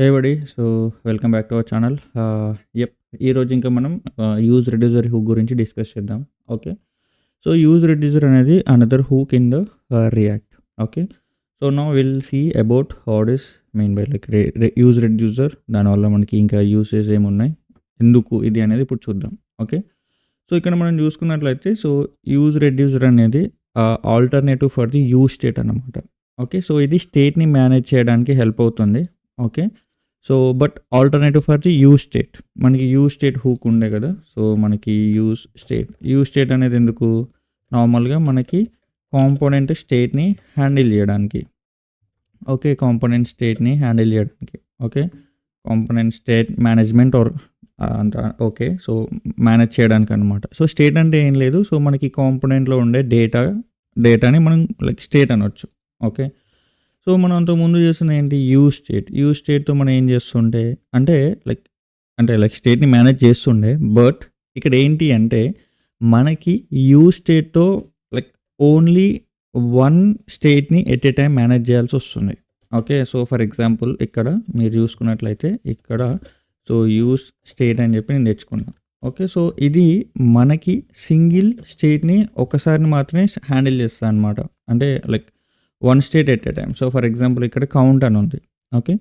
Everybody. So, welcome back to our channel. Yep. ఈరోజు ఇంకా మనం యూజ్ రెడ్యూసర్ హూక్ గురించి డిస్కస్ చేద్దాం. ఓకే. సో, యూజ్ రెడ్యూసర్ అనేది another hook in the React. Okay. So, now will see about what is mean by like use reducer. దానివల్ల మనకి ఇంకా usage ఏమున్నాయి, ఎందుకు ఇది అనేది ఇప్పుడు చూద్దాం. ఓకే. సో, ఇక్కడ మనం చూసుకున్నట్లయితే యూజ్ రెడ్యూసర్ అనేది alternative for the use state అన్నమాట. ఓకే. సో, ఇది స్టేట్‌ని మేనేజ్ చేయడానికి హెల్ప్ అవుతుంది. Okay. So, but alternative for the use state. మనకి యూజ్ స్టేట్ హూక్ ఉండే కదా! సో, మనకి యూజ్ స్టేట్ అనేది ఎందుకు? నార్మల్‌గా మనకి కాంపోనెంట్ స్టేట్‌ని హ్యాండిల్ చేయడానికి. ఓకే. కాంపోనెంట్ స్టేట్‌ని హ్యాండిల్ చేయడానికి. Okay. Component state management or అంత ఓకే. సో, మేనేజ్ చేయడానికనమాట. సో, స్టేట్ అంటే ఏం లేదు. సో, మనకి కాంపోనెంట్‌లో ఉండే డేటాని మనం లైక్ స్టేట్ అనొచ్చు. ఓకే. సో, మనం అంతకుముందు చేసింది ఏంటి? యూజ్ స్టేట్‌తో మనం ఏం చేస్తుండే అంటే లైక్ స్టేట్‌ని మేనేజ్ చేస్తుండే. బట్ ఇక్కడ ఏంటి అంటే మనకి యూజ్ స్టేట్‌తో లైక్ ఓన్లీ వన్ స్టేట్‌ని ఎట్ ఎ టైమ్ మేనేజ్ చేయాల్సొస్తుంది. ఓకే. సో, ఫర్ ఎగ్జాంపుల్ ఇక్కడ మీరు చూసుకున్నట్లయితే ఇక్కడ యూజ్ స్టేట్ అని చెప్పి నేను తెచ్చుకున్నా. ఓకే. సో, ఇది మనకి సింగిల్ స్టేట్‌ని ఒక్కసారి మాత్రమే హ్యాండిల్ చేస్తదనమాట. అంటే like one state at a time. So, for example ఇక్కడ కౌంట్ అని ఉంది. ఓకే.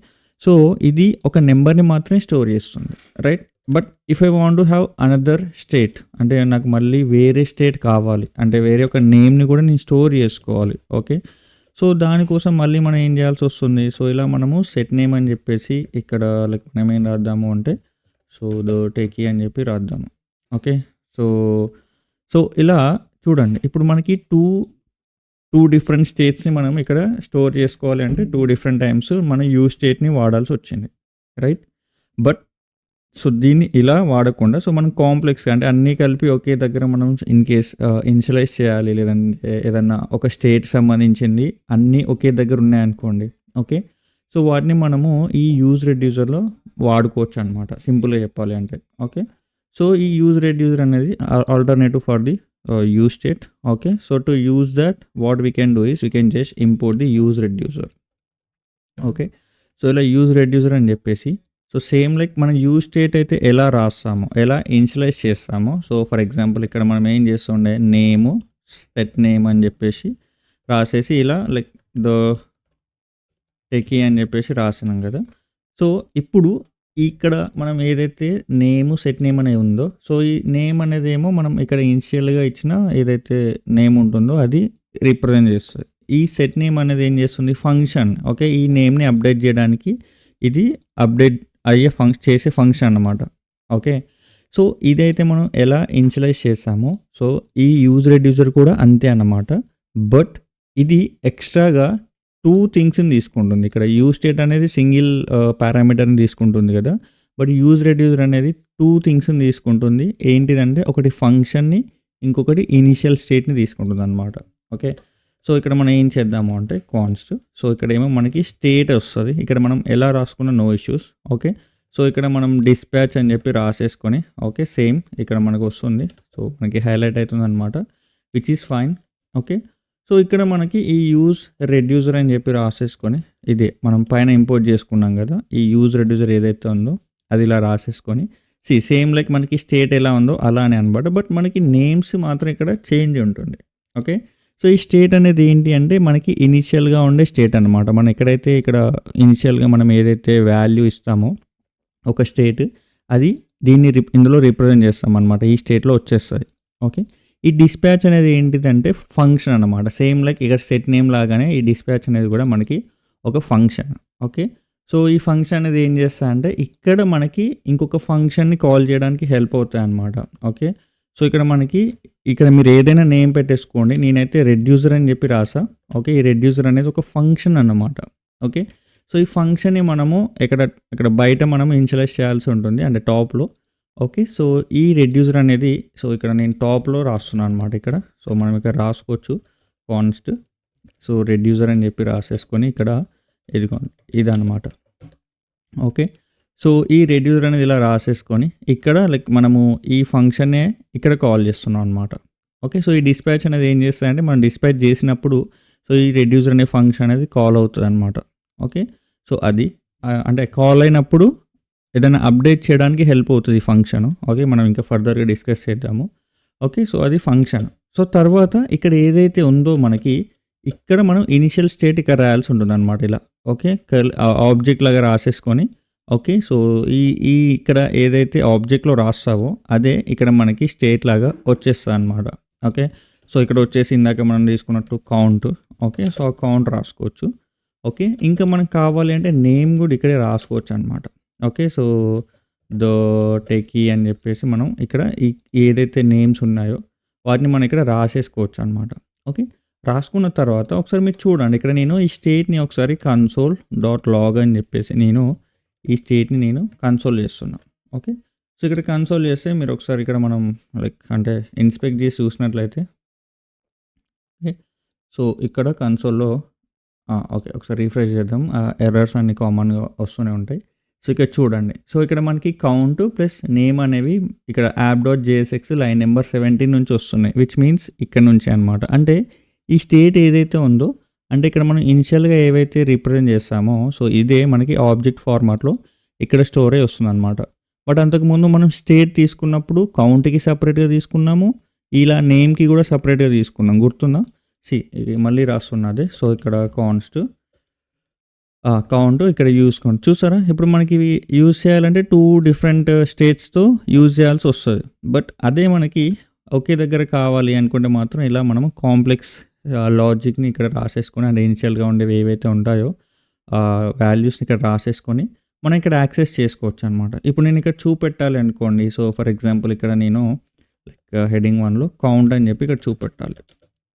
సో, ఇది ఒక నెంబర్‌ని మాత్రమే స్టోర్ చేస్తుంది. Right. But if I want to have another state అంటే నాకు మళ్ళీ వేరే స్టేట్ కావాలి. అంటే వేరే ఒక నేమ్‌ని కూడా నేను స్టోర్ చేసుకోవాలి. ఓకే. సో, దానికోసం మళ్ళీ మనం ఏం చేయాల్సొస్తుంది? సో, ఇలా మనము సెట్ నేమ్ అని చెప్పేసి ఇక్కడ లైక్ మనం ఏం రాద్దాము అంటే టేకీ అని చెప్పి రాద్దాము. ఓకే. సో, ఇలా చూడండి. ఇప్పుడు మనకి టూ డిఫరెంట్ స్టేట్స్‌ని మనం ఇక్కడ స్టోర్ చేసుకోవాలి అంటే 2 డిఫరెంట్ టైమ్స్ మనం యూజ్ స్టేట్‌ని వాడాల్సొచ్చింది. రైట్. బట్ దీన్ని ఇలా వాడకుండా మనం కాంప్లెక్స్‌గా అంటే అన్నీ కలిపి ఒకే దగ్గర మనం ఇన్ కేస్ ఇనిషియలైజ్ చేయాలి. లేదంటే ఏదన్నా ఒక స్టేట్ సంబంధించింది అన్నీ ఒకే దగ్గర ఉన్నాయనుకోండి. ఓకే. సో, వాటిని మనము ఈ యూజ్ రెడ్యూసర్‌లో వాడుకోవచ్చనమాట. సింపుల్‌గా చెప్పాలి అంటే. ఓకే. సో, ఈ యూజ్ రెడ్యూసర్ అనేది alternative for the use state. Okay. So, to use that what we can do is we can just import the use reducer. Okay. So, ఇలా use reducer అని చెప్పేసి same like మనం use state అయితే ఎలా రాస్తామో, ఎలా initialise చేస్తామో for example ఇక్కడ మనం ఏం చేస్తుండే నేము సెట్ నేమ్ అని చెప్పేసి రాసేసి ఇలా లైక్ టెకీ అని చెప్పేసి రాసినాం కదా! సో, ఇప్పుడు ఇక్కడ మనం ఏదైతే సెట్ నేమ్ అనేది ఉందో ఈ నేమ్ అనేదేమో మనం ఇక్కడ ఇనిషియల్‌గా ఇచ్చిన ఏదైతే నేమ్ ఉంటుందో అది రిప్రజెంట్ చేస్తది. ఈ సెట్ నేమ్ అనేది ఏం చేస్తుంది? ఫంక్షన్. ఓకే. ఈ నేమ్‌ని అప్డేట్ చేయడానికి ఇది అప్డేట్ అయ్యే చేసే ఫంక్షన్ అన్నమాట. ఓకే. సో, ఇదైతే మనం ఎలా ఇనిషియలైజ్ చేసామో ఈ యూజ్ రెడ్యూసర్ కూడా అంతే అన్నమాట. బట్ ఇది ఎక్స్ట్రాగా 2 థింగ్స్‌ని తీసుకుంటుంది. ఇక్కడ యూజ్ స్టేట్ అనేది సింగిల్ పారామీటర్‌ని తీసుకుంటుంది కదా! బట్ యూజ్ రెడ్యూసర్ అనేది 2 థింగ్స్‌ని తీసుకుంటుంది. ఏంటిదంటే ఒకటి ఫంక్షన్‌ని, ఇంకొకటి ఇనిషియల్ స్టేట్‌ని తీసుకుంటుందన్నమాట. ఓకే. సో, ఇక్కడ మనం ఏం చేద్దాము అంటే కాన్స్ట్. ఇక్కడేమో మనకి స్టేట్ వస్తది. ఇక్కడ మనం ఎలా రాసుకున్న నో ఇష్యూస్. ఓకే. సో, ఇక్కడ మనం డిస్పాచ్ అని చెప్పి రాసేసుకొని ఓకే. సేమ్ ఇక్కడ మనకు వస్తుంది. మనకి హైలైట్ అవుతుందన్నమాట. Which is fine. Okay. So, ఇక్కడ మనకి ఈ యూజ్ రెడ్యూసర్ అని చెప్పి రాసేసుకొని ఇదే మనం పైన ఇంపోర్ట్ చేసుకున్నాం కదా! ఈ యూజ్ రెడ్యూసర్ ఏదైతే ఉందో అది ఇలా రాసేసుకొని సేమ్ లైక్ మనకి స్టేట్ ఎలా ఉందో అలానే అనమాట. బట్ మనకి నేమ్స్ మాత్రం ఇక్కడ చేంజ్ ఉంటుంది. ఓకే. సో, ఈ స్టేట్ అనేది ఏంటి అంటే మనకి ఇనిషియల్‌గా ఉండే స్టేట్ అనమాట. మనం ఎక్కడైతే ఇక్కడ ఇనిషియల్‌గా మనం ఏదైతే వాల్యూ ఇస్తామో ఒక స్టేట్ అది దీన్ని ఇందులో రిప్రజెంట్ చేస్తామన్నమాట. ఈ స్టేట్‌లో వచ్చేస్తది. ఓకే. ఈ డిస్పాచ్ అనేది ఏంటిదంటే ఫంక్షన్ అన్నమాట. సేమ్ లైక్ ఇక్కడ సెట్ నేమ్ లాగానే ఈ డిస్పాచ్ అనేది కూడా మనకి ఒక ఫంక్షన్. ఓకే. సో, ఈ ఫంక్షన్ అనేది ఏం చేస్తదంటే ఇక్కడ మనకి ఇంకొక ఫంక్షన్‌ని కాల్ చేయడానికి హెల్ప్ అవుతాయన్నమాట. ఓకే. సో, ఇక్కడ మీరు ఏదైనా నేమ్ పెట్టేసుకోండి. నేనైతే రెడ్యూసర్ అని చెప్పి రాసా. ఓకే. ఈ రెడ్యూసర్ అనేది ఒక ఫంక్షన్ అన్నమాట. ఓకే. సో, ఈ ఫంక్షన్‌ని మనము ఇక్కడ బయట మనం ఇనిషియలైజ్ చేయాల్సి ఉంటుంది. అంటే టాప్‌లో. ఓకే. సో, ఈ రెడ్యూసర్ అనేది ఇక్కడ నేను టాప్‌లో రాస్తున్నాను అనమాట ఇక్కడ. మనం ఇక్కడ రాసుకోవచ్చు కాన్స్ట్. రెడ్యూసర్ అని చెప్పి రాసేసుకొని ఇక్కడ ఇదిగోండి ఇదనమాట. ఓకే. సో, ఈ రెడ్యూసర్ అనేది ఇలా రాసేసుకొని ఇక్కడ లైక్ మనము ఈ ఫంక్షన్‌నే ఇక్కడ కాల్ చేస్తున్నాం అనమాట. ఓకే. సో, ఈ డిస్పాచ్ అనేది ఏం చేస్తదంటే మనం డిస్పాచ్ చేసినప్పుడు ఈ రెడ్యూసర్ అనే ఫంక్షన్ అనేది కాల్ అవుతదనమాట. ఓకే. సో, అది అంటే కాల్ అయినప్పుడు ఏదైనా అప్డేట్ చేయడానికి హెల్ప్ అవుతుంది ఈ ఫంక్షన్. ఓకే, మనం ఇంకా ఫర్దర్గా డిస్కస్ చేద్దాము. ఓకే, సో అది ఫంక్షన్. సో తర్వాత ఇక్కడ ఏదైతే ఉందో మనకి ఇక్కడ మనం ఇనిషియల్ స్టేట్ ఇక్కడ రాయాల్సి ఉంటుంది అనమాట ఇలా. ఓకే, ఆబ్జెక్ట్ లాగా రాసేసుకొని ఓకే, సో ఈ ఈ ఇక్కడ ఏదైతే ఆబ్జెక్ట్లో రాస్తావో అదే ఇక్కడ మనకి స్టేట్ లాగా వచ్చేస్తుంది అనమాట. ఓకే, సో ఇక్కడ వచ్చేసి ఇందాక మనం తీసుకున్నట్టు కౌంట్. ఓకే, సో ఆ కౌంట్ రాసుకోవచ్చు. ఓకే, ఇంకా మనకు కావాలి అంటే నేమ్ కూడా ఇక్కడే రాసుకోవచ్చు అనమాట. ఓకే, సో దో టెకీ అని చెప్పేసి మనం ఇక్కడ ఏదైతే నేమ్స్ ఉన్నాయో వాటిని మనం ఇక్కడ రాసేసుకోవచ్చు అనమాట. ఓకే, రాసుకున్న తర్వాత ఒకసారి మీరు చూడండి, ఇక్కడ నేను ఈ స్టేట్ని ఒకసారి కన్సోల్ డాట్ లాగ్ అని చెప్పేసి నేను ఈ స్టేట్ని నేను కన్సోల్ చేస్తున్నాను. ఓకే, సో ఇక్కడ కన్సోల్ చేస్తే మీరు ఒకసారి ఇక్కడ మనం అంటే ఇన్స్పెక్ట్ చేసి చూసినట్లయితే ఓకే, సో ఇక్కడ కన్సోల్లో ఓకే ఒకసారి రిఫ్రెష్ చేద్దాం. ఎర్రర్స్ అన్ని కామన్గా వస్తూనే ఉంటాయి. సో ఇక్కడ చూడండి, సో ఇక్కడ మనకి కౌంట్ ప్లస్ నేమ్ అనేవి ఇక్కడ app dot JSX line number 17 నుంచి వస్తున్నాయి, విచ్ మీన్స్ ఇక్కడ నుంచి అనమాట. అంటే ఈ స్టేట్ ఏదైతే ఉందో అంటే ఇక్కడ మనం ఇనిషియల్గా ఏవైతే రిప్రజెంట్ చేస్తామో సో ఇదే మనకి ఆబ్జెక్ట్ ఫార్మాట్లో ఇక్కడ స్టోరేజ్ వస్తుంది అనమాట. బట్ అంతకుముందు మనం స్టేట్ తీసుకున్నప్పుడు కౌంట్కి సపరేట్గా తీసుకున్నాము, ఇలా నేమ్కి కూడా సపరేట్గా తీసుకున్నాం, గుర్తుందా? ఇది మళ్ళీ రాస్తున్నది. సో ఇక్కడ కౌంట్ ఇక్కడ యూస్ కౌంట్ చూసారా. ఇప్పుడు మనకి ఇవి యూజ్ చేయాలంటే 2 డిఫరెంట్ స్టేట్స్తో యూజ్ చేయాల్సి వస్తుంది. బట్ అదే మనకి ఒకే దగ్గర కావాలి అనుకుంటే మాత్రం ఇలా మనము కాంప్లెక్స్ లాజిక్ని ఇక్కడ రాసేసుకొని అంటే ఇనిషియల్గా ఉండేవి ఏవైతే ఉంటాయో వాల్యూస్ని ఇక్కడ రాసేసుకొని మనం ఇక్కడ యాక్సెస్ చేసుకోవచ్చు అనమాట. ఇప్పుడు నేను ఇక్కడ చూపెట్టాలి అనుకోండి. సో ఫర్ ఎగ్జాంపుల్ ఇక్కడ నేను హెడింగ్ 1లో కౌంట్ అని చెప్పి ఇక్కడ చూపెట్టాలి.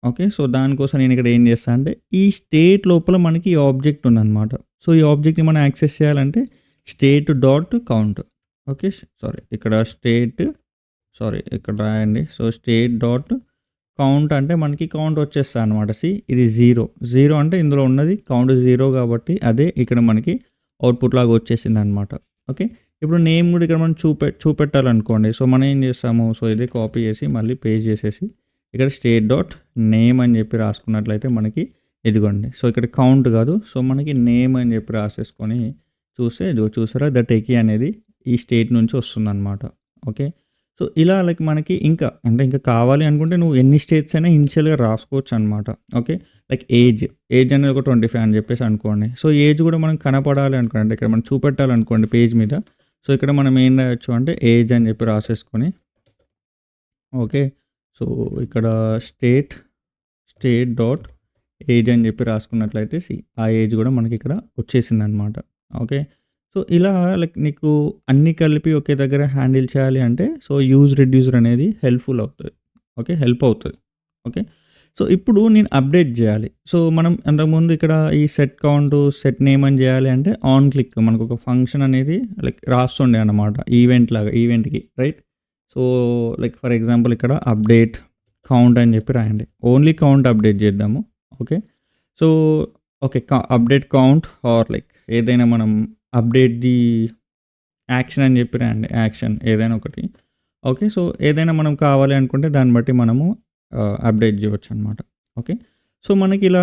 ఓకే, సో దానికోసం నేను ఇక్కడ ఏం చేస్తాను అంటే ఈ స్టేట్ లోపల మనకి ఈ ఆబ్జెక్ట్ ఉందన్నమాట. సో ఈ ఆబ్జెక్ట్ని మనం యాక్సెస్ చేయాలంటే స్టేట్ డాట్ కౌంట్. ఓకే, ఇక్కడ ఇక్కడ రాయండి. సో స్టేట్ డాట్ కౌంట్ అంటే మనకి కౌంట్ వచ్చేస్తుంది అనమాట. ఇది 0 అంటే ఇందులో ఉన్నది కౌంట్ 0 కాబట్టి అదే ఇక్కడ మనకి అవుట్పుట్ లాగా వచ్చేసింది అనమాట. ఓకే, ఇప్పుడు నేమ్ కూడా ఇక్కడ మనం చూపెట్టాలనుకోండి. సో మనం ఏం చేస్తాము, సో ఇదే కాపీ చేసి మళ్ళీ పేస్ట్ చేసేసి ఇక్కడ స్టేట్ డాట్ నేమ్ అని చెప్పి రాసుకున్నట్లయితే మనకి ఇదిగోండి. సో ఇక్కడ కౌంట్ కాదు, సో మనకి నేమ్ అని చెప్పి రాసేసుకొని చూస్తే ఇదిగో చూసారా ద టెకీ అనేది ఈ స్టేట్ నుంచి వస్తుంది అనమాట. ఓకే, సో ఇలా మనకి ఇంకా కావాలి అనుకుంటే నువ్వు ఎన్ని స్టేట్స్ అయినా ఇనిషియల్గా రాసుకోవచ్చు అనమాట. ఓకే, ఏజ్ అనేది ఒక 25 అని చెప్పేసి అనుకోండి. సో ఏజ్ కూడా మనం కనపడాలి అనుకోండి, ఇక్కడ మనం చూపెట్టాలనుకోండి పేజ్ మీద. సో ఇక్కడ మనం ఏం రాయొచ్చు అంటే ఏజ్ అని చెప్పి రాసేసుకొని ఓకే, సో ఇక్కడ స్టేట్ డాట్ ఏజ్ అని చెప్పి రాసుకున్నట్లయితే ఆ ఏజ్ కూడా మనకి ఇక్కడ వచ్చేసింది అనమాట. ఓకే, సో ఇలా నీకు అన్నీ కలిపి ఒకే దగ్గర హ్యాండిల్ చేయాలి అంటే సో యూజ్ రెడ్యూసర్ అనేది హెల్ప్ అవుతుంది. ఓకే, సో ఇప్పుడు నేను అప్డేట్ చేయాలి. సో మనం అంతకుముందు ఇక్కడ ఈ సెట్ కౌంట్ సెట్ నేమ్ అని చేయాలి అంటే ఆన్ క్లిక్ మనకు ఒక ఫంక్షన్ అనేది రాస్తుండే అనమాట ఈవెంట్కి రైట్. సో ఫర్ ఎగ్జాంపుల్ ఇక్కడ అప్డేట్ కౌంట్ అని చెప్పి రాయండి. ఓన్లీ కౌంట్ అప్డేట్ చేద్దాము. Okay, so update count or ఏదైనా మనం అప్డేట్ ది యాక్షన్ అని చెప్పి రాయండి, యాక్షన్ ఏదైనా ఒకటి. ఓకే, సో ఏదైనా మనం కావాలి అనుకుంటే దాన్ని బట్టి మనము అప్డేట్ చేయవచ్చు అనమాట. ఓకే, సో మనకి ఇలా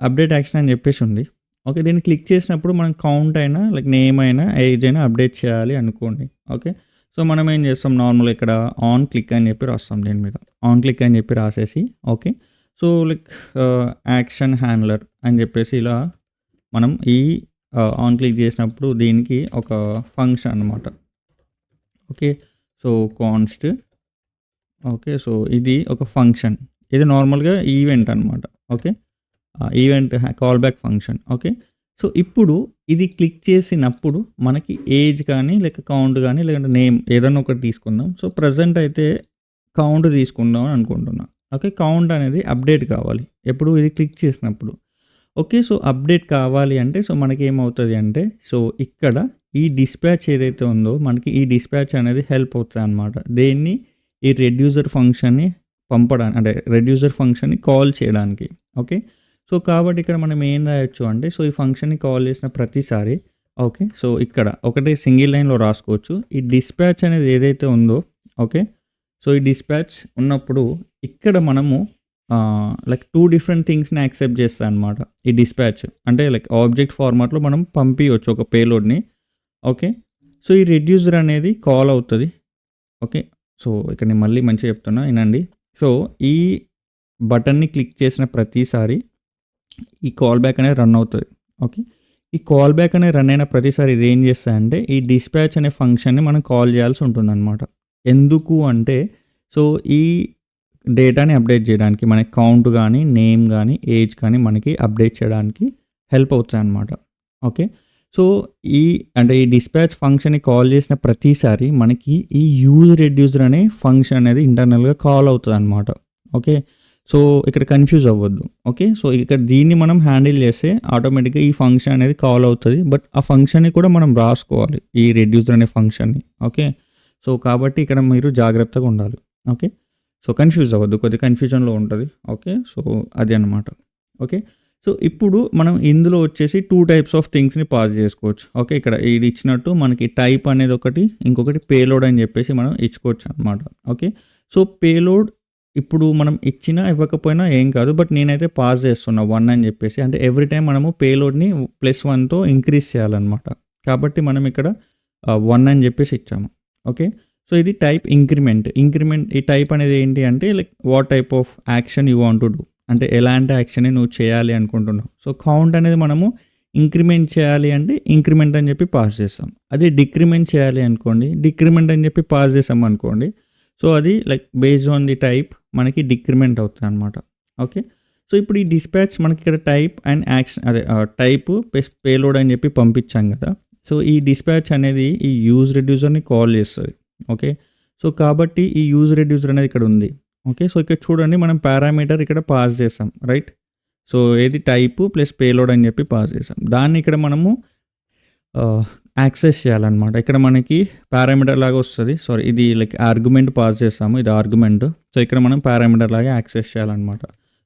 అప్డేట్ యాక్షన్ అని చెప్పేసి ఉంది. ఓకే, దీన్ని క్లిక్ చేసినప్పుడు మనం కౌంట్ అయినా నేమ్ అయినా ఏజ్ అయినా అప్డేట్ చేయాలి అనుకోండి. ఓకే, సో మనం ఏం చేస్తాం నార్మల్ ఇక్కడ ఆన్ క్లిక్ అని చెప్పి రాస్తాం, దీని మీద ఆన్ క్లిక్ అని చెప్పి రాసేసి ఓకే, సో యాక్షన్ హ్యాండ్లర్ అని చెప్పేసి ఇలా మనం ఈ ఆన్ క్లిక్ చేసినప్పుడు దీనికి ఒక ఫంక్షన్ అనమాట. Okay, so const okay, so ఇది ఒక ఫంక్షన్, ఇది నార్మల్గా ఈవెంట్ అనమాట. Okay, event call back function. Okay, so ఇప్పుడు ఇది క్లిక్ చేసినప్పుడు మనకి ఏజ్ కానీ కౌంట్ కానీ లేదంటే నేమ్ ఏదైనా ఒకటి తీసుకుందాం. సో ప్రజెంట్ అయితే కౌంట్ తీసుకుందాం అని అనుకుంటున్నా. ఓకే, కౌంట్ అనేది అప్డేట్ కావాలి ఎప్పుడు ఇది క్లిక్ చేసినప్పుడు. ఓకే, సో అప్డేట్ కావాలి అంటే సో మనకి ఏమవుతుంది అంటే సో ఇక్కడ ఈ డిస్పాచ్ ఏదైతే ఉందో మనకి ఈ డిస్పాచ్ అనేది హెల్ప్ అవుతుంది అనమాట. దేన్ని ఈ రెడ్యూసర్ ఫంక్షన్ని పంపడానికి అంటే రెడ్యూసర్ ఫంక్షన్ని కాల్ చేయడానికి. ఓకే, సో కాబట్టి ఇక్కడ మనం ఏం రాయొచ్చు అంటే సో ఈ ఫంక్షన్ని కాల్ చేసిన ప్రతిసారి ఓకే, సో ఇక్కడ ఒకటే సింగిల్ లైన్లో రాసుకోవచ్చు. ఈ డిస్పాచ్ అనేది ఏదైతే ఉందో ఓకే, సో ఈ డిస్పాచ్ ఉన్నప్పుడు ఇక్కడ మనము లైక్ 2 డిఫరెంట్ థింగ్స్‌ని యాక్సెప్ట్ చేస్తదనమాట ఈ డిస్పాచ్. అంటే లైక్ ఆబ్జెక్ట్ ఫార్మాట్‌లో మనం పంపియొచ్చు ఒక పేలోడ్‌ని. ఓకే. సో, ఈ రెడ్యూసర్ అనేది కాల్ అవుతది. ఓకే. సో, ఇక్కడ నేను మళ్ళీ మంచిగా చెప్తున్నా ఇనండి. సో, ఈ బటన్‌ని క్లిక్ చేసిన ప్రతిసారి ఈ కాల్ బ్యాక్ అనేది రన్ అవుతది. ఓకే. ఈ కాల్ బ్యాక్ అనేది రన్ అయిన ప్రతిసారి ఇది ఏం చేస్తదంటే ఈ డిస్పాచ్ అనే ఫంక్షన్‌ని మనం కాల్ చేయాల్సి ఉంటుందనమాట. ఎందుకు అంటే సో, ఈ డేటాని అప్డేట్ చేయడానికి మనకి కౌంట్ గానీ, నేమ్ గానీ, ఏజ్ కానీ మనకి అప్డేట్ చేయడానికి హెల్ప్ అవుతాయన్నమాట. ఓకే. సో, అంటే ఈ డిస్పాచ్ ఫంక్షన్‌ని కాల్ చేసిన ప్రతిసారి మనకి ఈ యూజ్ రెడ్యూసర్ అనే ఫంక్షన్ అనేది ఇంటర్నల్‌గా కాల్ అవుతదనమాట. ఓకే. సో, ఇక్కడ కన్‌ఫ్యూజ్ అవ్వద్దు. ఓకే. సో, ఇక్కడ దీన్ని మనం హ్యాండిల్ చేస్తే ఆటోమేటిక్‌గా ఈ ఫంక్షన్ అనేది కాల్ అవుతది. బట్ ఆ ఫంక్షన్‌ని కూడా మనం రాసుకోవాలి. ఈ రెడ్యూసర్ అనే ఫంక్షన్‌ని. ఓకే. సో, కాబట్టి ఇక్కడ మీరు జాగ్రత్తగా ఉండాలి. ఓకే. సో, కన్‌ఫ్యూజ్ అవ్వద్దు. కొద్దిగా కన్‌ఫ్యూజన్‌లో ఉంటది. ఓకే. సో, అది అన్నమాట. ఓకే. సో, ఇప్పుడు మనం ఇందులో వచ్చేసి 2 టైప్స్ ఆఫ్ థింగ్స్‌ని పాస్ చేసుకోవచ్చు. ఓకే. ఇక్కడ ఇది ఇచ్చినట్టు మనకి టైప్ అనేది ఒకటి, ఇంకొకటి పేలోడ్ అని చెప్పేసి మనం ఇచ్చుకోవచ్చు అనమాట. ఓకే. సో, పేలోడ్ ఇప్పుడు మనం ఇచ్చినా, ఇవ్వకపోయినా ఏం కాదు. బట్ నేనైతే పాస్ చేస్తున్నా 1 అని చెప్పేసి. అంటే ఎవ్రీ టైమ్ మనము పేలోడ్‌ని +1తో ఇంక్రీజ్ చేయాలన్నమాట. కాబట్టి మనం ఇక్కడ 1 అని చెప్పేసి ఇచ్చాము. ఓకే. సో, ఇది టైప్ ఇంక్రిమెంట్. ఈ టైప్ అనేది ఏంటి అంటే like what type of action you want to do. అంటే ఎలాంటి యాక్షన్‌ని నువ్వు చేయాలి అనుకుంటున్నావు. సో, కౌంట్ అనేది మనము ఇంక్రిమెంట్ చేయాలి అంటే ఇంక్రిమెంట్ అని చెప్పి పాస్ చేస్తాం. అదే డిక్రిమెంట్ చేయాలి అనుకోండి, డిక్రిమెంట్ అని చెప్పి పాస్ చేసాం అనుకోండి. సో, అది like based on the type మనకి డిక్రిమెంట్ అవుతుందన్నమాట. ఓకే. సో, ఇప్పుడు ఈ డిస్పాచ్ మనకి ఇక్కడ టైప్ అండ్ యాక్షన్ అదే టైప్ ప్లస్ పేలోడ్ అని చెప్పి పంపించాం కదా! సో, ఈ డిస్పాచ్ అనేది ఈ యూజ్ రెడ్యూసర్‌ని కాల్ చేస్తది. ఓకే. సో, కాబట్టి ఈ యూజ్ రెడ్యూసర్ అనేది ఇక్కడ ఉంది. ఓకే. సో, ఇక్కడ చూడండి మనం పారామీటర్ ఇక్కడ పాస్ చేసాం. రైట్. సో, ఏది టైప్ ప్లస్ పేలోడ్ అని చెప్పి పాస్ చేసాం. దాన్ని ఇక్కడ మనము యాక్సెస్ చేయాలన్నమాట. ఇక్కడ మనకి పారామీటర్ లాగా వస్తది. సారీ, ఇది లైక్ ఆర్గ్యుమెంట్ పాస్ చేసాము. ఇది ఆర్గ్యుమెంట్. సో, ఇక్కడ మనం పారామీటర్ లాగా యాక్సెస్ చేయాలన్నమాట.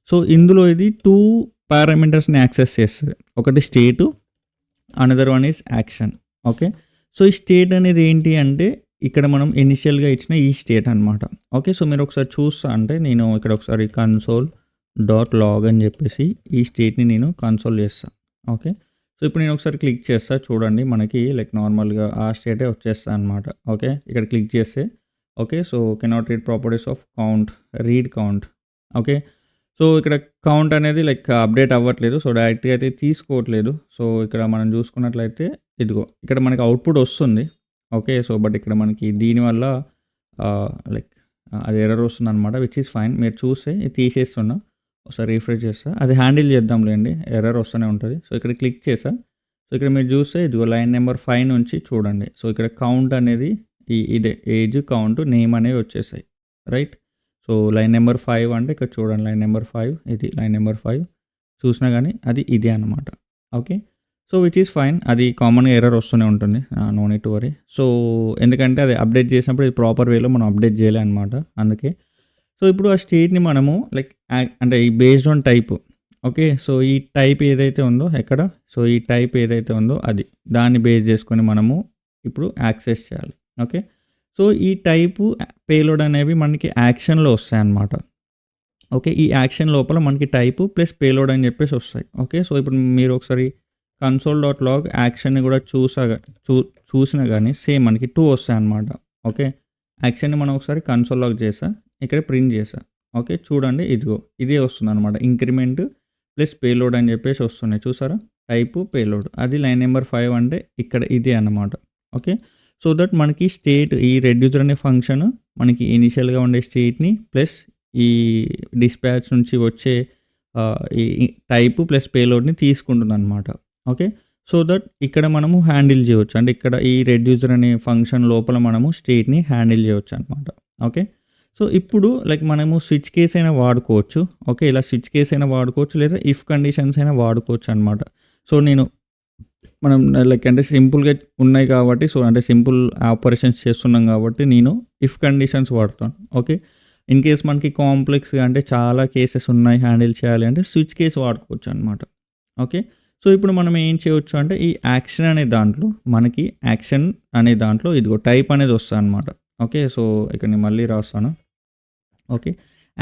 సో, ఇందులో ఇది 2 పారామీటర్స్‌ని యాక్సెస్ చేస్తది. ఒకటి state, another one is action. Okay. So, ఈ స్టేట్ అనేది ఏంటి అంటే ఇక్కడ మనం ఇనిషియల్‌గా ఇచ్చిన ఈ స్టేట్ అనమాట. ఓకే. సో, మీరు ఒకసారి చూస్తా అంటే నేను ఇక్కడ ఒకసారి console.log అని చెప్పేసి ఈ స్టేట్‌ని నేను కన్సోల్ చేస్తా. ఓకే. సో, ఇప్పుడు నేను ఒకసారి క్లిక్ చేస్తా చూడండి మనకి లైక్ నార్మల్‌గా ఆ స్టేటే వచ్చేస్తా అనమాట. ఓకే. ఇక్కడ క్లిక్ చేస్తే okay. So, cannot read properties of count, read count. Okay. So, ఇక్కడ కౌంట్ అనేది లైక్ అప్డేట్ అవ్వట్లేదు. సో, డైరెక్ట్‌గా అయితే తీసుకోవట్లేదు. సో, ఇక్కడ మనం చూసుకున్నట్లయితే ఇదిగో ఇక్కడ మనకి అవుట్‌పుట్ వస్తుంది. ఓకే. సో, బట్ ఇక్కడ మనకి దీనివల్ల లైక్ అది ఎర్రర్ వస్తుందనమాట. Which is fine. మీరు చూస్తే ఇది తీసేస్తున్నా. ఒకసారి రిఫ్రెష్ చేస్తా. అది హ్యాండిల్ చేద్దాంలేండి. ఎర్రర్ వస్తూనే ఉంటది. సో, ఇక్కడ క్లిక్ చేసా. సో, ఇక్కడ మీరు చూస్తే ఇదిగో లైన్ నెంబర్ 5 నుంచి చూడండి. సో, ఇక్కడ కౌంట్ అనేది ఇదే ఏజ్, కౌంట్, నేమ్ అనేవి వచ్చేసాయి. రైట్. సో, లైన్ నెంబర్ 5 అంటే ఇక్కడ చూడండి లైన్ నెంబర్ 5 ఇది లైన్ నెంబర్ 5 చూసినా గానీ అది ఇదే అనమాట. Okay. So, which is fine. అది కామన్‌గా ఎర్రర్ వస్తూనే ఉంటుంది. No need to worry. So, ఎందుకంటే అది అప్డేట్ చేసినప్పుడు ఇది ప్రాపర్ వేలో మనం అప్డేట్ చేయలే అనమాట. అందుకే. సో, ఇప్పుడు ఆ స్టేట్‌ని మనము లైక్ అంటే ఈ based on type. Okay. So, ఈ టైప్ ఏదైతే ఉందో ఎక్కడ, సో, ఈ టైప్ ఏదైతే ఉందో అది. దాన్ని బేస్ చేసుకొని మనము ఇప్పుడు యాక్సెస్ చేయాలి. ఓకే. సో, ఈ టైపు, పేలోడ్ అనేవి మనకి యాక్షన్‌లో వస్తాయన్నమాట. ఓకే. ఈ యాక్షన్ లోపల మనకి టైపు ప్లస్ పేలోడ్ అని చెప్పేసి వస్తాయి. ఓకే. సో, ఇప్పుడు మీరు ఒకసారి console.log యాక్షన్‌ని కూడా చూసినా గానీ సేమ్ మనకి 2 వస్తాయన్నమాట. ఓకే. యాక్షన్‌ని మనం ఒకసారి కన్సోల్ లాగ్ చేసా. ఇక్కడ ప్రింట్ చేసా. ఓకే. చూడండి ఇదిగో ఇదే వస్తుందన్నమాట. ఇంక్రిమెంట్ ప్లస్ పేలోడ్ అని చెప్పేసి వస్తున్నాయి. చూసారా? Type, payload. అది లైన్ నెంబర్ 5 అంటే ఇక్కడ ఇదే అన్నమాట. ఓకే. సో దట్ మనకి స్టేట్ ఈ రెడ్యూసర్ అనే ఫంక్షన్ మనకి ఇనిషియల్‌గా ఉండే స్టేట్‌ని ప్లస్ ఈ డిస్పాచ్ నుంచి వచ్చే ఈ టైపు ప్లస్ పేలోడ్‌ని తీసుకుంటుందన్నమాట. ఓకే. సో దట్ ఇక్కడ మనము హ్యాండిల్ చేయొచ్చు. అంటే ఇక్కడ ఈ రెడ్యూసర్ అనే ఫంక్షన్ లోపల మనము స్టేట్‌ని హ్యాండిల్ చేయొచ్చు అనమాట. ఓకే. సో ఇప్పుడు లైక్ మనము స్విచ్ కేస్ అయినా వాడుకోవచ్చు. ఓకే. ఇలా స్విచ్ కేస్ అయినా వాడుకోవచ్చు, లేదా ఇఫ్ కండిషన్స్ అయినా వాడుకోవచ్చు అనమాట. సో మనం లైక్ అంటే సింపుల్‌గా ఉన్నాయి కాబట్టి, సో అంటే సింపుల్ ఆపరేషన్స్ చేస్తున్నాం కాబట్టి నేను ఇఫ్ కండిషన్స్ వాడతాను. ఓకే. ఇన్ కేస్ మనకి కాంప్లెక్స్‌గా అంటే చాలా కేసెస్ ఉన్నాయి హ్యాండిల్ చేయాలి అంటే స్విచ్ కేస్ వాడుకోవచ్చు అనమాట. ఓకే. సో ఇప్పుడు మనం ఏం చేయొచ్చు అంటే ఈ యాక్షన్ అనే దాంట్లో మనకి యాక్షన్ అనే దాంట్లో ఇదిగో టైప్ అనేది వస్తదనమాట. ఓకే. సో ఇక్కడ నేను మళ్ళీ రాస్తాను. ఓకే.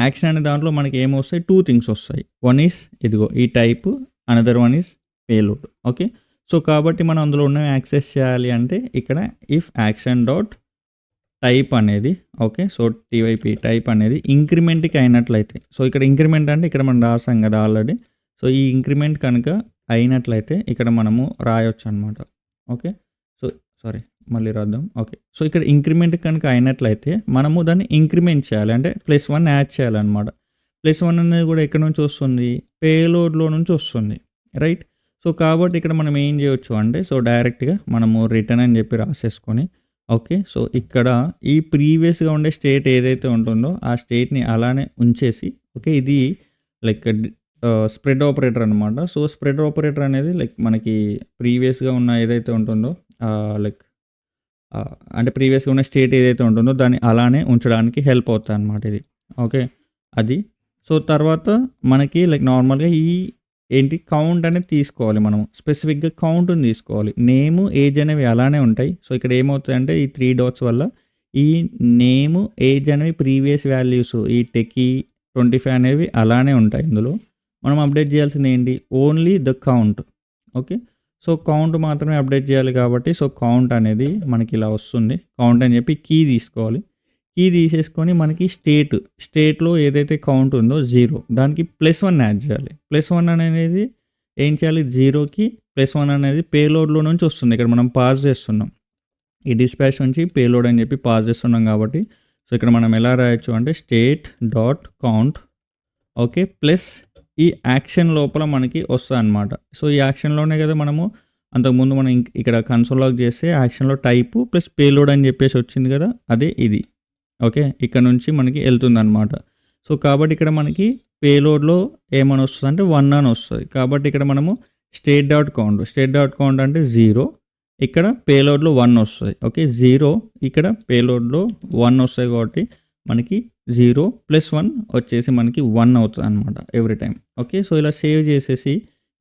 యాక్షన్ అనే దాంట్లో మనకి ఏమొస్తాయి, 2 థింగ్స్ వస్తాయి. వన్ ఈస్ ఇదిగో ఈ type, another one is payload. Okay. So కాబట్టి మనం అందులో ఉన్నవి యాక్సెస్ చేయాలి అంటే ఇక్కడ ఇఫ్ యాక్షన్ డాట్ టైప్ అనేది, ఓకే, సో టీవైపీ టైప్ అనేది ఇంక్రిమెంట్కి అయినట్లయితే, సో ఇక్కడ ఇంక్రిమెంట్ అంటే ఇక్కడ మనం రాసాం కదా ఆల్రెడీ. సో ఈ ఇంక్రిమెంట్ కనుక అయినట్లయితే ఇక్కడ మనము రాయొచ్చు అనమాట. ఓకే. సో సారీ మళ్ళీ రాద్దాం. ఓకే. సో ఇక్కడ ఇంక్రిమెంట్ కనుక అయినట్లయితే మనము దాన్ని ఇంక్రిమెంట్ చేయాలి, అంటే +1 యాడ్ చేయాలన్నమాట. +1 అనేది కూడా ఎక్కడి నుంచి వస్తుంది, పేలోడ్లో నుంచి వస్తుంది, రైట్. సో కాబట్టి ఇక్కడ మనం ఏం చేయొచ్చు అంటే, సో డైరెక్ట్గా మనము రిటర్న్ అని చెప్పి రాసేసుకొని, ఓకే, సో ఇక్కడ ఈ ప్రీవియస్గా ఉండే స్టేట్ ఏదైతే ఉంటుందో ఆ స్టేట్ని అలానే ఉంచేసి, ఓకే, ఇది లైక్ స్ప్రెడ్ ఆపరేటర్ అనమాట. సో స్ప్రెడ్ ఆపరేటర్ అనేది లైక్ మనకి ప్రీవియస్గా ఉన్న ఏదైతే ఉంటుందో లైక్ అంటే ప్రీవియస్గా ఉన్న స్టేట్ ఏదైతే ఉంటుందో దాన్ని అలానే ఉంచడానికి హెల్ప్ అవుతుంది అనమాట ఇది. ఓకే, అది. సో తర్వాత మనకి లైక్ నార్మల్గా ఈ ఏంటి కౌంట్ అనేది తీసుకోవాలి, మనం స్పెసిఫిక్గా కౌంట్ని తీసుకోవాలి. నేము ఏజ్ అనేవి అలానే ఉంటాయి. సో ఇక్కడ ఏమవుతుందంటే ఈ 3 డాట్స్ వల్ల ఈ నేము ఏజ్ అనేవి ప్రీవియస్ వాల్యూస్ ఈ టెకీ 25 అనేవి అలానే ఉంటాయి. ఇందులో మనం అప్డేట్ చేయాల్సింది ఏంటి, only the count. Okay. So count మాత్రమే అప్డేట్ చేయాలి కాబట్టి సో కౌంట్ అనేది మనకి ఇలా వస్తుంది. కౌంట్ అని చెప్పి కీ తీసుకోవాలి. కీ తీసేసుకొని మనకి స్టేట్లో ఏదైతే కౌంట్ ఉందో 0 దానికి +1 యాడ్ చేయాలి. +1 అనేది ఏం చేయాలి, 0కి +1 అనేది పేలోడ్లో నుంచి వస్తుంది. ఇక్కడ మనం పాస్ చేస్తున్నాం, ఈ డిస్పాచ్ నుంచి పేలోడ్ అని చెప్పి పాస్ చేస్తున్నాం కాబట్టి సో ఇక్కడ మనం ఎలా రాయొచ్చు అంటే state dot count, okay, plus ఈ యాక్షన్ లోపల మనకి వస్తుంది అనమాట. సో ఈ యాక్షన్లోనే కదా మనము అంతకుముందు మనం ఇక్కడ కన్సోల్ లాగ్ చేస్తే యాక్షన్లో టైపు ప్లస్ పేలోడ్ అని చెప్పేసి వచ్చింది కదా, అదే ఇది. ఓకే, ఇక్కడ నుంచి మనకి వెళ్తుంది అనమాట. సో కాబట్టి ఇక్కడ మనకి పేలోడ్లో ఏమని వస్తుంది అంటే 1 అని వస్తుంది. కాబట్టి ఇక్కడ మనము స్టేట్ డాట్ కౌంట్ అంటే 0, ఇక్కడ పేలోడ్లో 1 వస్తుంది. ఓకే, 0 ఇక్కడ పేలోడ్లో 1 వస్తాయి కాబట్టి మనకి 0 + 1 వచ్చేసి మనకి 1 అవుతుంది అనమాట ఎవ్రీ టైం. ఓకే. సో ఇలా సేవ్ చేసేసి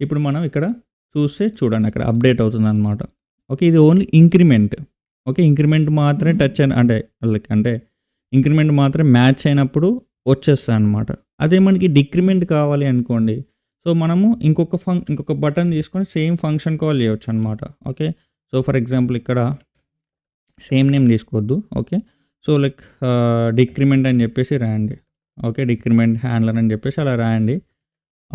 ఇప్పుడు మనం ఇక్కడ చూస్తే చూడండి అక్కడ అప్డేట్ అవుతుంది అనమాట. ఓకే, ఇది ఓన్లీ ఇంక్రిమెంట్. ఓకే, ఇంక్రిమెంట్ మాత్రమే టచ్ అంటే ఇంక్రిమెంట్ మాత్రమే మ్యాచ్ అయినప్పుడు వచ్చేస్తుంది అనమాట. అదే మనకి డిక్రిమెంట్ కావాలి అనుకోండి, సో మనము ఇంకొక బటన్ తీసుకొని సేమ్ ఫంక్షన్ కాల్ చేయవచ్చు అనమాట. ఓకే. సో ఫర్ ఎగ్జాంపుల్ ఇక్కడ సేమ్ నేమ్ తీసుకోవద్దు. ఓకే. సో లైక్ డిక్రిమెంట్ అని చెప్పేసి రాయండి. ఓకే, డిక్రిమెంట్ హ్యాండ్లర్ అని చెప్పేసి అలా రాయండి.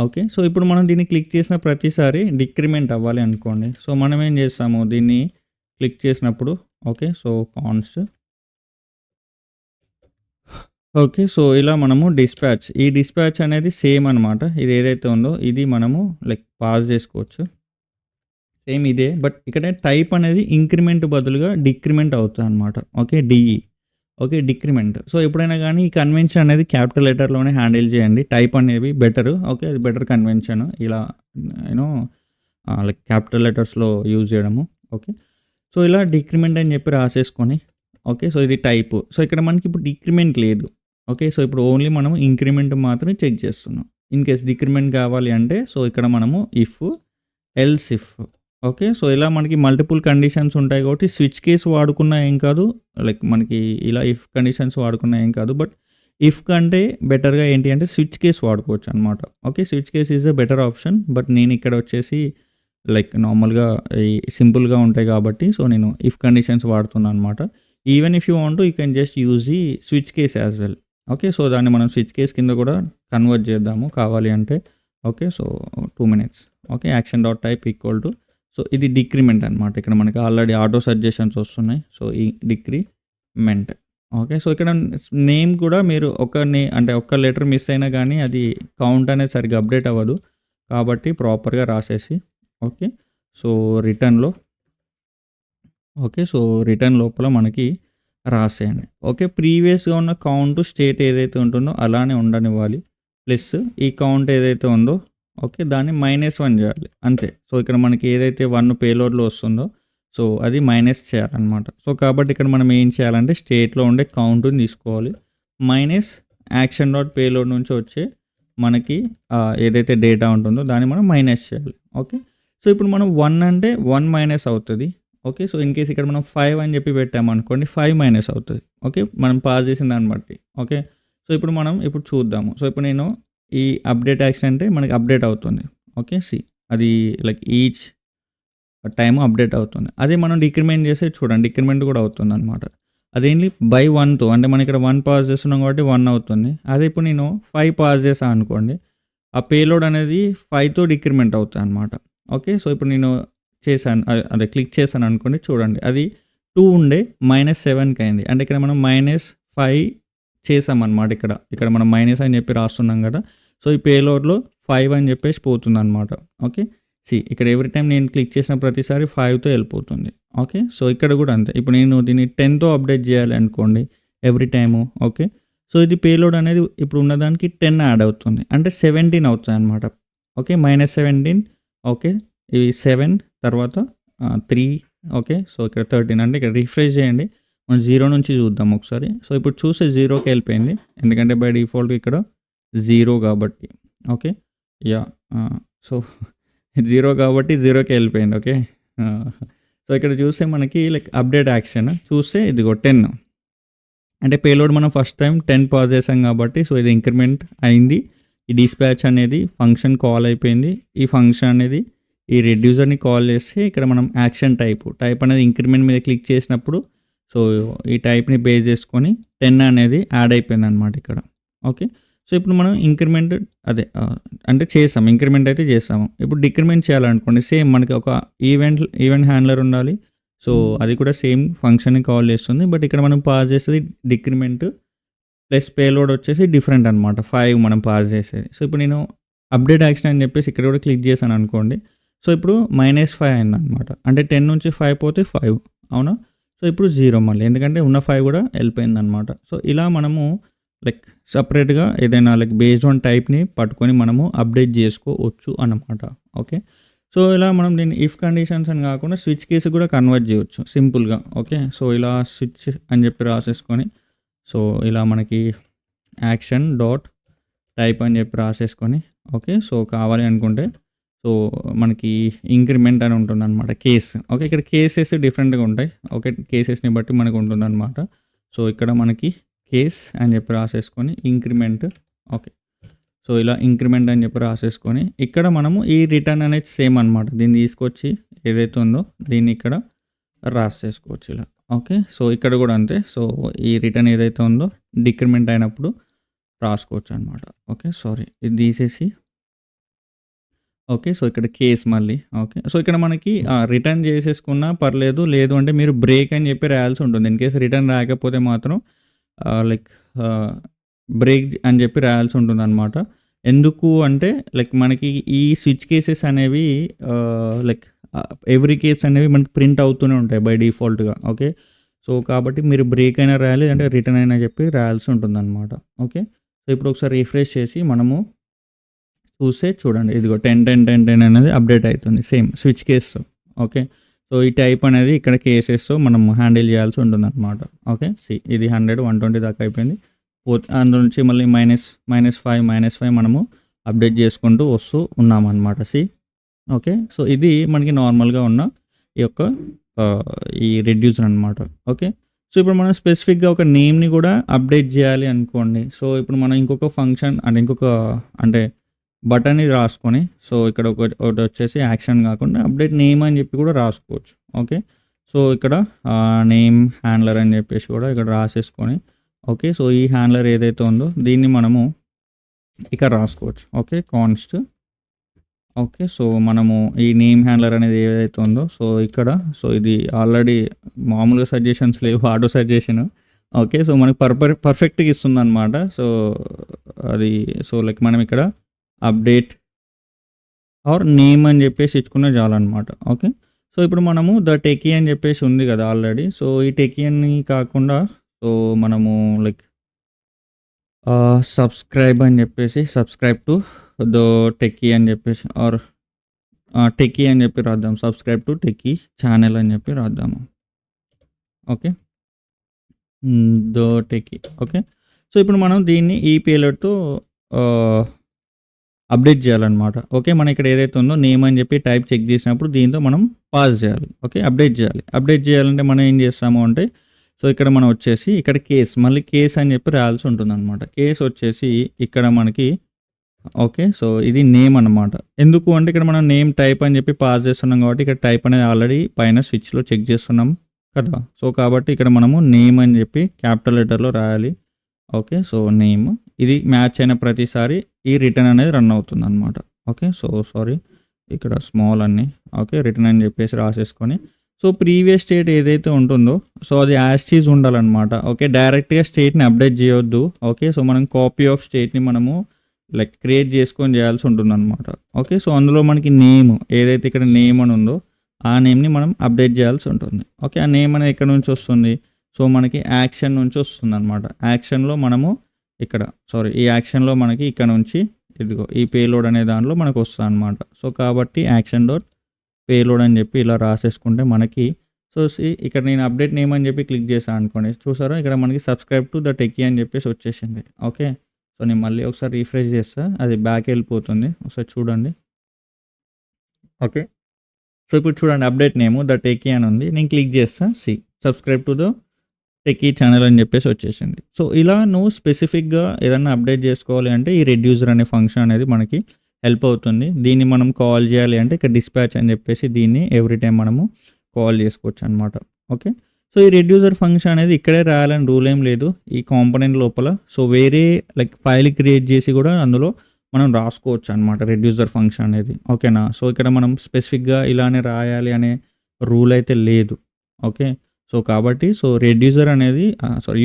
ఓకే. సో ఇప్పుడు మనం దీన్ని క్లిక్ చేసిన ప్రతిసారి డిక్రిమెంట్ అవ్వాలి అనుకోండి. సో మనం ఏం చేస్తాము, దీన్ని క్లిక్ చేసినప్పుడు okay, so const, okay, so ఇలా మనము ఈ డిస్పాచ్ అనేది సేమ్ అనమాట. ఇది ఏదైతే ఉందో ఇది మనము లైక్ పాస్ చేసుకోవచ్చు, సేమ్ ఇదే. బట్ ఇక్కడ టైప్ అనేది ఇంక్రిమెంట్ బదులుగా డిక్రిమెంట్ అవుతుంది అనమాట. Okay, DE. Okay, decrement. So ఎప్పుడైనా కానీ ఈ కన్వెన్షన్ అనేది క్యాపిటల్ లెటర్లోనే హ్యాండిల్ చేయండి. టైప్ అనేవి బెటరు. ఓకే, అది బెటర్ కన్వెన్షన్ ఇలా లైక్ క్యాపిటల్ లెటర్స్లో యూజ్ చేయడము. ఓకే. సో ఇలా డిక్రిమెంట్ అని చెప్పి రాసేసుకొని, ఓకే, సో ఇది టైపు. సో ఇక్కడ మనకి ఇప్పుడు డిక్రిమెంట్ లేదు. ఓకే. సో ఇప్పుడు ఓన్లీ మనం ఇంక్రిమెంట్ మాత్రమే చెక్ చేస్తున్నాం. ఇన్ కేస్ డిక్రిమెంట్ కావాలి అంటే సో ఇక్కడ మనము ఎల్స్ ఇఫ్. ఓకే. సో ఇలా మనకి మల్టిపుల్ కండిషన్స్ ఉంటాయి కాబట్టి స్విచ్ కేస్ వాడుకున్నా ఏం కాదు, లైక్ మనకి ఇలా ఇఫ్ కండిషన్స్ వాడుకున్నా ఏం కాదు. బట్ ఇఫ్ కంటే బెటర్గా ఏంటి అంటే స్విచ్ కేస్ వాడుకోవచ్చు అనమాట. Okay, switch case is the better option. But నేను ఇక్కడ వచ్చేసి లైక్ నార్మల్గా ఈ సింపుల్గా ఉంటాయి కాబట్టి సో నేను ఇఫ్ కండిషన్స్ వాడుతున్నాను అనమాట. Even if you want you can just use the switch case as well. Okay. So దాన్ని మనం స్విచ్ కేస్ కింద కూడా కన్వర్ట్ చేద్దాము కావాలి అంటే. Okay. So 2 minutes. Okay, action dot type equal to, so ఇది డిక్రిమెంట్ అనమాట. ఇక్కడ మనకి ఆల్రెడీ ఆటో సజెషన్స్ వస్తున్నాయి. సో ఈ డిక్రిమెంట్. ఓకే. సో ఇక్కడ నేమ్ కూడా మీరు అంటే ఒక్క లెటర్ మిస్ అయినా కానీ అది కౌంట్ అనేది సరిగ్గా అప్డేట్ అవ్వదు కాబట్టి ప్రాపర్గా రాసేసి, ఓకే, సో రిటర్న్లో, ఓకే, సో రిటర్న్ లోపల మనకి రాసేయండి. ఓకే, ప్రీవియస్గా ఉన్న కౌంట్ స్టేట్ ఏదైతే ఉంటుందో అలానే ఉండనివ్వాలి. ప్లస్ ఈ కౌంట్ ఏదైతే ఉందో ఓకే దాన్ని -1 చేయాలి అంతే. సో ఇక్కడ మనకి ఏదైతే 1 పేలోడ్లో వస్తుందో సో అది మైనస్ చేయాలన్నమాట. సో కాబట్టి ఇక్కడ మనం ఏం చేయాలంటే స్టేట్లో ఉండే కౌంట్ని తీసుకోవాలి, మైనస్ యాక్షన్ డాట్ పేలోడ్ నుంచి వచ్చే మనకి ఏదైతే డేటా ఉంటుందో దాన్ని మనం మైనస్ చేయాలి. ఓకే. సో ఇప్పుడు మనం 1 అంటే 1 మైనస్ అవుతుంది. ఓకే. సో ఇన్ కేస్ ఇక్కడ మనం 5 అని చెప్పి పెట్టామనుకోండి 5 మైనస్ అవుతుంది. ఓకే, మనం పాస్ చేసిన దాన్ని బట్టి. ఓకే. సో ఇప్పుడు మనం చూద్దాము. సో ఇప్పుడు నేను ఈ అప్డేట్ యాక్షన్ అంటే మనకి అప్డేట్ అవుతుంది. ఓకే. అది లైక్ ఈచ్ టైమ్ అప్డేట్ అవుతుంది. అదే మనం డిక్రిమెంట్ చేస్తే చూడండి డిక్రిమెంట్ కూడా అవుతుందనమాట. అదేంటి బై 1తో అంటే మనం ఇక్కడ 1 పాస్ చేస్తున్నాం కాబట్టి 1 అవుతుంది. అదే ఇప్పుడు నేను 5 పాస్ చేశా అనుకోండి, ఆ పేలోడ్ అనేది 5తో డిక్రిమెంట్ అవుతుందనమాట. ఓకే. సో ఇప్పుడు నేను చేశాను అదే క్లిక్ చేశాను అనుకోండి, చూడండి అది 2 ఉండే -7కి అయింది. అంటే ఇక్కడ మనం -5 చేసామన్నమాట. ఇక్కడ మనం మైనస్ అని చెప్పి రాస్తున్నాం కదా. సో ఈ పేలోడ్లో 5 అని చెప్పేసి పోతుందన్నమాట. ఓకే. ఇక్కడ ఎవ్రీ టైం నేను క్లిక్ చేసిన ప్రతిసారి 5తో వెళ్ళిపోతుంది. ఓకే. సో ఇక్కడ కూడా అంతే. ఇప్పుడు నేను దీన్ని 10తో అప్డేట్ చేయాలి అనుకోండి ఎవ్రీ టైము. ఓకే. సో ఇది పేలోడ్ అనేది ఇప్పుడు ఉన్నదానికి 10 యాడ్ అవుతుంది. అంటే 17 అవుతుంది అనమాట. ఓకే. -17. ఓకే. ఇవి 7 తర్వాత 3. ఓకే. సో ఇక్కడ 13 అంటే ఇక్కడ రిఫ్రెష్ చేయండి. మనం 0 నుంచి చూద్దాం ఒకసారి. సో ఇప్పుడు చూస్తే 0కి వెళ్ళిపోయింది. ఎందుకంటే బై డిఫాల్ట్ ఇక్కడ 0 కాబట్టి. ఓకే. సో 0 కాబట్టి 0కి వెళ్ళిపోయింది. ఓకే. సో ఇక్కడ చూస్తే మనకి లైక్ అప్డేట్ యాక్షన్ చూస్తే ఇదిగో 10 అంటే పేలోడ్ మనం ఫస్ట్ టైం 10 పాస్ చేసాం కాబట్టి సో ఇది ఇంక్రిమెంట్ అయింది. ఈ డిస్పాచ్ అనేది ఫంక్షన్ కాల్ అయిపోయింది. ఈ ఫంక్షన్ అనేది ఈ రెడ్యూసర్ని కాల్ చేస్తే ఇక్కడ మనం యాక్షన్ టైప్ అనేది ఇంక్రిమెంట్ మీద క్లిక్ చేసినప్పుడు సో ఈ టైప్ని బేస్ చేసుకొని 10 అనేది యాడ్ అయిపోయింది అనమాట ఇక్కడ. ఓకే. సో ఇప్పుడు మనం ఇంక్రిమెంట్ అంటే చేసాం, ఇంక్రిమెంట్ అయితే చేసాము. ఇప్పుడు డిక్రిమెంట్ చేయాలనుకోండి సేమ్ మనకి ఒక ఈవెంట్ హ్యాండ్లర్ ఉండాలి. సో అది కూడా సేమ్ ఫంక్షన్ని కాల్ చేస్తుంది. బట్ ఇక్కడ మనం పాస్ చేసేది డిక్రిమెంట్ ప్లస్ పేలోడ్ వచ్చేసి డిఫరెంట్ అనమాట. 5 మనం పాస్ చేసేది. సో ఇప్పుడు నేను అప్డేట్ యాక్షన్ అని చెప్పేసి ఇక్కడ కూడా క్లిక్ చేశాను అనుకోండి. సో ఇప్పుడు -5 అయింది అనమాట. అంటే 10 నుంచి 5 పోతే 5 అవునా. సో ఇప్పుడు 0 మళ్ళీ, ఎందుకంటే ఉన్న 5 కూడా వెళ్ళిపోయింది అనమాట. సో ఇలా మనము లైక్ సపరేట్గా ఏదైనా లైక్ బేస్డ్ ఆన్ టైప్ని పట్టుకొని మనము అప్డేట్ చేసుకోవచ్చు అన్నమాట. ఓకే. సో ఇలా మనం దీన్ని ఇఫ్ కండిషన్స్ అని కాకుండా స్విచ్ కేసు కూడా కన్వర్ట్ చేయవచ్చు సింపుల్గా. ఓకే. సో ఇలా స్విచ్ అని చెప్పి రాసేసుకొని సో ఇలా మనకి యాక్షన్ డాట్ టైప్ అని చెప్పి రాసేసుకొని ఓకే. సో కావాలి అనుకుంటే సో మనకి ఇంక్రిమెంట్ అని ఉంటుంది అనమాట కేస్. ఓకే. ఇక్కడ కేసెస్ డిఫరెంట్గా ఉంటాయి. ఓకే. కేసెస్ని బట్టి మనకు ఉంటుంది అనమాట. సో ఇక్కడ మనకి కేస్ అని చెప్పి రాసేసుకొని ఇంక్రిమెంట్. ఓకే. సో ఇలా ఇంక్రిమెంట్ అని చెప్పి రాసేసుకొని ఇక్కడ మనము ఈ రిటర్న్ అనేది సేమ్ అనమాట. దీన్ని తీసుకొచ్చి ఏదైతే ఉందో దీన్ని ఇక్కడ రాసేసుకోవచ్చు ఇలా. ఓకే. సో ఇక్కడ కూడా అంతే. సో ఈ రిటర్న్ ఏదైతే ఉందో డిక్రిమెంట్ అయినప్పుడు రాసుకోవచ్చు అనమాట. ఓకే. సారీ ఇది తీసేసి ఓకే. సో ఇక్కడ కేస్ మళ్ళీ ఓకే. సో ఇక్కడ మనకి రిటర్న్ చేసేసుకున్నా పర్లేదు, లేదు అంటే మీరు బ్రేక్ అని చెప్పి రాయాల్సి ఉంటుంది. ఇన్ కేసు రిటర్న్ రాకపోతే మాత్రం లైక్ బ్రేక్ అని చెప్పి రాయాల్సి ఉంటుంది అనమాట. ఎందుకు అంటే లైక్ మనకి ఈ స్విచ్ కేసెస్ అనేవి లైక్ ఎవ్రీ కేస్ అనేవి మనకి ప్రింట్ అవుతూనే ఉంటాయి బై డిఫాల్ట్గా. ఓకే. సో కాబట్టి మీరు బ్రేక్ అయినా రాయాలి అంటే రిటర్న్ అయినా చెప్పి రాయాల్సి ఉంటుంది అనమాట. ఓకే. సో ఇప్పుడు ఒకసారి రిఫ్రెష్ చేసి మనము చూస్తే చూడండి ఇదిగో 10 అనేది అప్డేట్ అవుతుంది same switch case. Okay. So ఈ టైప్ అనేది ఇక్కడ కేసెస్తో మనం హ్యాండిల్ చేయాల్సి ఉంటుంది అనమాట. ఓకే. ఇది 100 120 దాకా అయిపోయింది. అందులో నుంచి మళ్ళీ -5 మనము అప్డేట్ చేసుకుంటూ వస్తూ ఉన్నామన్నమాట. ఓకే. సో ఇది మనకి నార్మల్గా ఉన్న ఈ యొక్క ఈ రెడ్యూసర్ అనమాట. ఓకే. సో ఇప్పుడు మనం స్పెసిఫిక్గా ఒక నేమ్ని కూడా అప్డేట్ చేయాలి అనుకోండి. సో ఇప్పుడు మనం ఇంకొక ఫంక్షన్ అంటే బటన్ని రాసుకొని సో ఇక్కడ ఒకటి వచ్చేసి యాక్షన్ కాకుండా అప్డేట్ నేమ్ అని చెప్పి కూడా రాసుకోవచ్చు. ఓకే. సో ఇక్కడ నేమ్ హ్యాండ్లర్ అని చెప్పేసి కూడా ఇక్కడ రాసేసుకొని ఓకే. సో ఈ హ్యాండ్లర్ ఏదైతే ఉందో దీన్ని మనము ఇక్కడ రాసుకోవచ్చు. ఓకే. Const okay. సో మనము ఈ నేమ్ హ్యాండ్లర్ అనేది ఏదైతే ఉందో సో ఇక్కడ సో ఇది ఆల్రెడీ మామూలుగా సజెషన్స్ లేవు, ఆటో సజెషన్. ఓకే. సో మనకు పర్ఫెక్ట్గా ఇస్తుంది అనమాట. సో అది సో లైక్ మనం ఇక్కడ అప్డేట్ ఆర్ నేమ్ అని చెప్పేసి ఇచ్చుకున్న చాలన్నమాట. ఓకే. సో ఇప్పుడు మనము ద టెకీ అని చెప్పేసి ఉంది కదా ఆల్రెడీ. సో ఈ టెకీ అని కాకుండా సో మనము లైక్ సబ్స్క్రైబ్ అని చెప్పేసి సబ్స్క్రైబ్ టు ద టెకీ అని చెప్పేసి ఆర్ టెకీ అని చెప్పి రాద్దాం. సబ్స్క్రైబ్ టు టెకీ ఛానల్ అని చెప్పి రాద్దాము. Okay. The techie. Okay. So ఇప్పుడు మనం దీన్ని ఈ పేలోడ్తో అప్డేట్ చేయాలన్నమాట. ఓకే. మనం ఇక్కడ ఏదైతే ఉందో నేమ్ అని చెప్పి టైప్ చెక్ చేసినప్పుడు దీంతో మనం పాస్ చేయాలి. ఓకే. అప్డేట్ చేయాలి. అప్డేట్ చేయాలంటే మనం ఏం చేస్తాము అంటే సో ఇక్కడ మనం వచ్చేసి ఇక్కడ కేస్ మళ్ళీ కేస్ అని చెప్పి రాయాల్సి ఉంటుందన్నమాట. కేస్ వచ్చేసి ఇక్కడ మనకి ఓకే. సో ఇది నేమ్ అనమాట. ఎందుకు అంటే ఇక్కడ మనం నేమ్ టైప్ అని చెప్పి పాస్ చేస్తున్నాం కాబట్టి ఇక్కడ టైప్ అనేది ఆల్రెడీ పైన స్విచ్లో చెక్ చేస్తున్నాం కదా. సో కాబట్టి ఇక్కడ మనము నేమ్ అని చెప్పి క్యాపిటల్ లెటర్లో రాయాలి. ఓకే. సో నేమ్ ఇది మ్యాచ్ అయిన ప్రతిసారి ఈ రిటర్న్ అనేది రన్ అవుతుంది అనమాట. ఓకే. సో సారీ ఇక్కడ స్మాల్ అన్ని ఓకే రిటర్న్ అని చెప్పేసి రాసేసుకొని సో ప్రీవియస్ స్టేట్ ఏదైతే ఉంటుందో సో అది యాజ్ టీజ్ ఉండాలన్నమాట. ఓకే. డైరెక్ట్గా స్టేట్ని అప్డేట్ చేయొద్దు. ఓకే. సో మనం కాపీ ఆఫ్ స్టేట్ని మనము లైక్ క్రియేట్ చేసుకొని చేయాల్సి ఉంటుంది అనమాట. ఓకే. సో అందులో మనకి నేమ్ ఏదైతే ఇక్కడ నేమ్ అని ఉందో ఆ నేమ్ని మనం అప్డేట్ చేయాల్సి ఉంటుంది. ఓకే. ఆ నేమ్ అనేది ఎక్కడ నుంచి వస్తుంది? సో మనకి యాక్షన్ నుంచి వస్తుంది అనమాట. యాక్షన్లో మనము ఇక్కడ ఈ యాక్షన్లో మనకి ఇక్కడ నుంచి ఇదిగో ఈ పేలోడ్ అనే దాంట్లో మనకు వస్తుంది అనమాట. సో కాబట్టి యాక్షన్ డాట్ పేలోడ్ అని చెప్పి ఇలా రాసేసుకుంటే మనకి సో ఇక్కడ నేను అప్డేట్ నేమ్ అని చెప్పి క్లిక్ చేశాను అనుకోండి. చూసారా ఇక్కడ మనకి సబ్స్క్రైబ్ టు ద టెక్కీ అని చెప్పేసి వచ్చేసింది. ఓకే. సో నేను మళ్ళీ ఒకసారి రీఫ్రెష్ చేస్తా, అది బ్యాక్ వెళ్ళిపోతుంది. ఒకసారి చూడండి. ఓకే. సో ఇప్పుడు చూడండి అప్డేట్ నేమ్ ద టెక్కీ అని ఉంది. నేను క్లిక్ చేస్తా, subscribe to the techie channel అని చెప్పేసి వచ్చేసింది. సో ఇలా నువ్వు స్పెసిఫిక్గా ఏదైనా అప్డేట్ చేసుకోవాలి అంటే ఈ రెడ్యూసర్ అనే ఫంక్షన్ అనేది మనకి హెల్ప్ అవుతుంది. దీన్ని మనం కాల్ చేయాలి అంటే ఇక్కడ డిస్పాచ్ అని చెప్పేసి దీన్ని ఎవ్రీ టైం మనము కాల్ చేసుకోవచ్చు అనమాట. ఓకే. సో ఈ రెడ్యూసర్ ఫంక్షన్ అనేది ఇక్కడే రాయాలని రూల్ ఏం లేదు ఈ కాంపోనెంట్ లోపల. సో వేరే లైక్ ఫైల్ క్రియేట్ చేసి కూడా అందులో మనం రాసుకోవచ్చు అనమాట రెడ్యూసర్ ఫంక్షన్ అనేది. ఓకేనా. సో ఇక్కడ మనం స్పెసిఫిక్గా ఇలానే రాయాలి అనే రూల్ అయితే లేదు. ఓకే. సో కాబట్టి సో రెడ్యూసర్ అనేది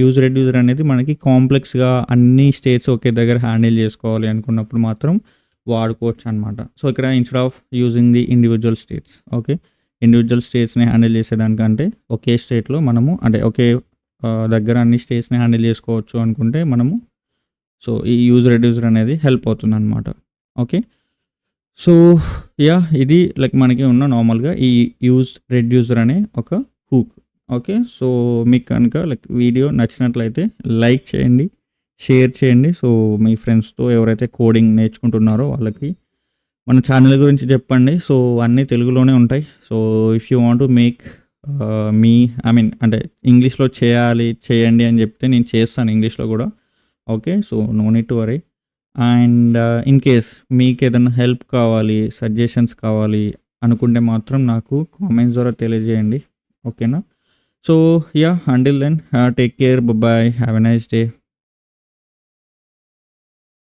యూజ్ రెడ్యూసర్ అనేది మనకి కాంప్లెక్స్గా అన్ని స్టేట్స్ ఒకే దగ్గర హ్యాండిల్ చేసుకోవాలి అనుకున్నప్పుడు మాత్రం వాడుకోవచ్చు అనమాట. సో ఇక్కడ instead of using the individual states okay individual స్టేట్స్ని హ్యాండిల్ చేసేదానికంటే ఒకే స్టేట్లో మనము అంటే ఒకే దగ్గర అన్ని స్టేట్స్ని హ్యాండిల్ చేసుకోవచ్చు అనుకుంటే మనము సో ఈ యూజ్ రెడ్యూసర్ అనేది హెల్ప్ అవుతుంది అనమాట. ఓకే. సో ఇది లైక్ మనకి ఉన్న నార్మల్గా ఈ యూజ్ రెడ్యూసర్ అనే ఒక హూక్. ఓకే. సో మీకు కనుక లైక్ వీడియో నచ్చినట్లయితే లైక్ చేయండి, షేర్ చేయండి. సో మీ ఫ్రెండ్స్తో ఎవరైతే కోడింగ్ నేర్చుకుంటున్నారో వాళ్ళకి మన ఛానల్ గురించి చెప్పండి. సో అన్నీ తెలుగులోనే ఉంటాయి. So if you want to make అంటే ఇంగ్లీష్లో చేయండి అని చెప్తే నేను చేస్తాను ఇంగ్లీష్లో కూడా. Okay. So no need to worry. And in case మీకు ఏదైనా హెల్ప్ కావాలి, సజెషన్స్ కావాలి అనుకుంటే మాత్రం నాకు కామెంట్స్ ద్వారా తెలియజేయండి. ఓకేనా. So until then take care, bye, have a nice day.